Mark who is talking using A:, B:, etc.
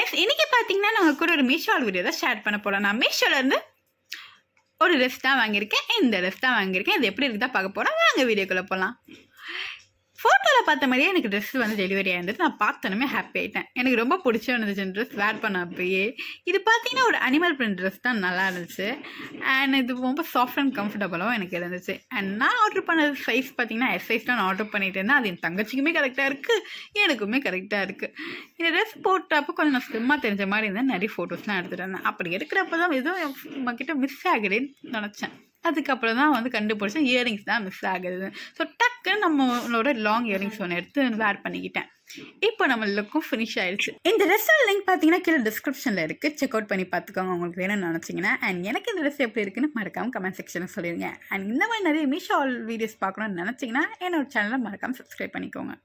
A: Guys, இன்னைக்கு பார்த்தீங்கன்னா நான் உங்க கூட ஒரு மீஷோ வீடியோ தான் ஷேர் பண்ண போறேன். நான் மீஷோலேருந்து ஒரு ட்ரெஸ் தான் வாங்கியிருக்கேன். இந்த ட்ரெஸ் தான் வாங்கியிருக்கேன். இது எப்படி இருக்குதா பார்க்க போகிறோம். வாங்க வீடியோக்குள்ளே போகலாம். ஃபோட்டோவில் பார்த்த மாதிரியே எனக்கு ட்ரெஸ் வந்து டெலிவரி ஆயிருந்தது. நான் பார்த்தோன்னே ஹாப்பி ஆகிட்டேன். எனக்கு ரொம்ப பிடிச்ச இருந்துச்சு ட்ரெஸ் வேர் பண்ண அப்பயே. இது பார்த்தீங்கன்னா ஒரு அனிமல் பிரிண்ட் ட்ரெஸ் தான் நல்லா இருந்துச்சு. அண்ட் இது ரொம்ப சாஃப்ட் அண்ட் கம்ஃபர்டபுளாகவும் எனக்கு இருந்துச்சு. அண்ட் நான் ஆர்டர் பண்ண சைஸ் பார்த்தீங்கன்னா எஸ் சைஸ் தான் நான் ஆர்டர் பண்ணிட்டு இருந்தேன். அது என் தங்கச்சிக்குமே கரெக்டாக இருக்குது, எனக்குமே கரெக்டாக இருக்குது. இந்த ட்ரெஸ் போட்டப்போ கொஞ்சம் நான் ஸ்லிம்மாக தெரிஞ்ச மாதிரி இருந்தேன். நிறைய ஃபோட்டோஸ்லாம் எடுத்துகிட்டு இருந்தேன். அப்படி எடுக்கிறப்ப தான் எதுவும் நம்மக்கிட்ட மிஸ் ஆகுதுன்னு நினச்சேன். அதுக்கப்புறம் தான் வந்து கண்டுபிடிச்சேன் இயரிங்ஸ் தான் மிஸ் ஆகுது. ஸோ டக்குன்னு நம்மளோட லாங் இயரிங்ஸ் ஒன்று எடுத்து வேர் பண்ணிக்கிட்டேன். இப்போ நம்ம லுக்கும் ஃபினிஷ் ஆயிடுச்சு. இந்த ட்ரெஸ்ஸோட லிங்க் பார்த்தீங்கன்னா கீழே டிஸ்கிரிப்ஷனில் இருக்குது. செக் அவுட் பண்ணி பார்த்துக்கோங்க உங்களுக்கு வேணும்னு நினச்சிங்கன்னா. அண்ட் எனக்கு இந்த ட்ரெஸ் எப்படி இருக்குன்னு மறக்காமல் கமெண்ட் செக்ஷனில் சொல்லிடுங்க. அண்ட் இந்த மாதிரி நிறைய மீஷோ வீடியோஸ் பார்க்கணும்னு நினச்சிங்கன்னா என்னோட சேனலை மறக்காமல் சப்ஸ்கிரைப் பண்ணிக்கோங்க.